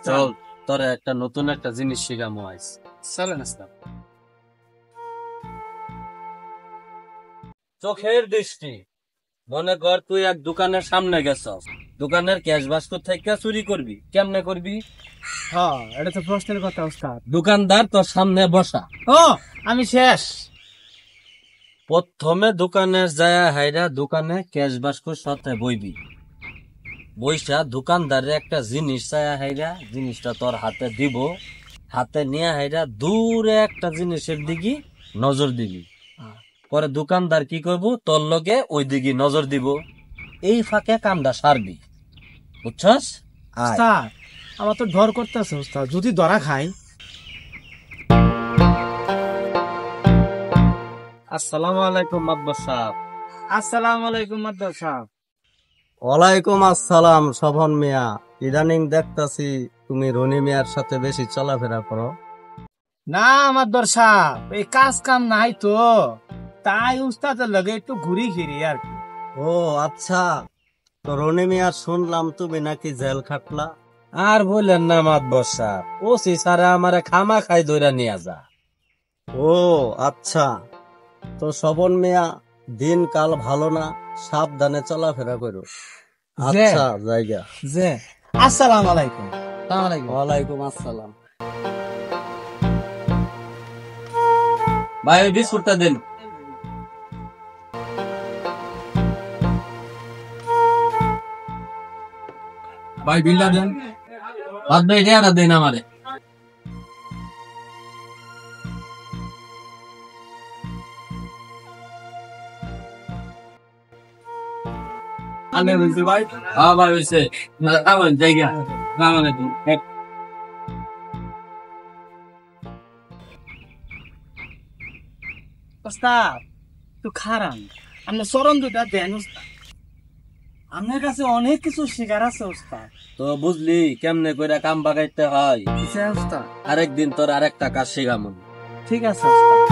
চল তোরে একটা নতুন একটা জিনিস শিখামো আইস। চলেন ওস্তাদ। চোখের দৃষ্টি। মনে কর তুই এক দোকানের সামনে গেছস, দোকানের ক্যাশ বাস্কট থেকে চুরি করবি, কেমনে করবি? হ্যাঁ, এটা তো প্রশ্নের কথা ওস্তাদ। দোকানদার তোর সামনে বসা, ও আমি শেষ। প্রথমে দোকানের যায় হাইরা দোকানে ক্যাশ বাস্কট সাথে বইবি, বইসা দোকানদারে একটা জিনিস চায়া হাইরা জিনিসটা তোর হাতে দিব, হাতে নিয়ে হাইরা দূরে একটা জিনিসের দিকে নজর দিবি। পরে দোকানদার কি করবো, তোর লগে ওই দিকে নজর দিব, এই ফাঁকে কামটা সারবি, বুঝছস? আয়। ওস্তাদ আমার তো ডর করতেছে ওস্তাদ, যদি ধরা খাই। আসসালামু আলাইকুম মাদবর সাহেব। আসসালামু আলাইকুম মাদ্দার সাহেব। ওয়ালাইকুম আসসালাম শোভন মিয়া। ইদানিং দেখতাছি তুমি রনি মিয়ার সাথে বেশি চলাফেরা করো। না মাদ্দার সাহেব, এই কাজ কাম নাই তো, তাই উস্তাদের লগে একটু ঘুরি ফিরি আর কি। ও আচ্ছা, তো রনি মিয়া শুনলাম তুমি নাকি জেল খাটলা। আর বললেন না মাদবর সাহেব, ও সিসারা আমারে খামা খাই দইরা নিয়ে যা। ও আচ্ছা, তো শোভন মিয়া দিন কাল ভালো না, সাবধানে চলাফেরা করো। আচ্ছা জায়গা। যে আসসালামু আলাইকুম। আসসালামু আলাইকুম। ওয়ালাইকুম আসসালাম। ভাই ওই বিস্কুটটা দেন। ভাই বিলটা দেন। বাদ ভাই এটা দেন আমারে। আনে হইছে ভাই? হ্যাঁ ভাই হইছে। না আমার জায়গা। আসসালামু আলাইকুম। ওস্তাদ তো খারাপ, আপনি চরণ দুটা দেন ওস্তাদ, আপনার কাছে অনেক কিছু শিকার আছে ওস্তাদ। তো বুঝলি কেমনে কইরা কাম বাগাইতে হয়। বুঝছেন ওস্তাদ? আরেকদিন তোর আরেকটা কাজ শিখামু। ঠিক আছে ওস্তাদ।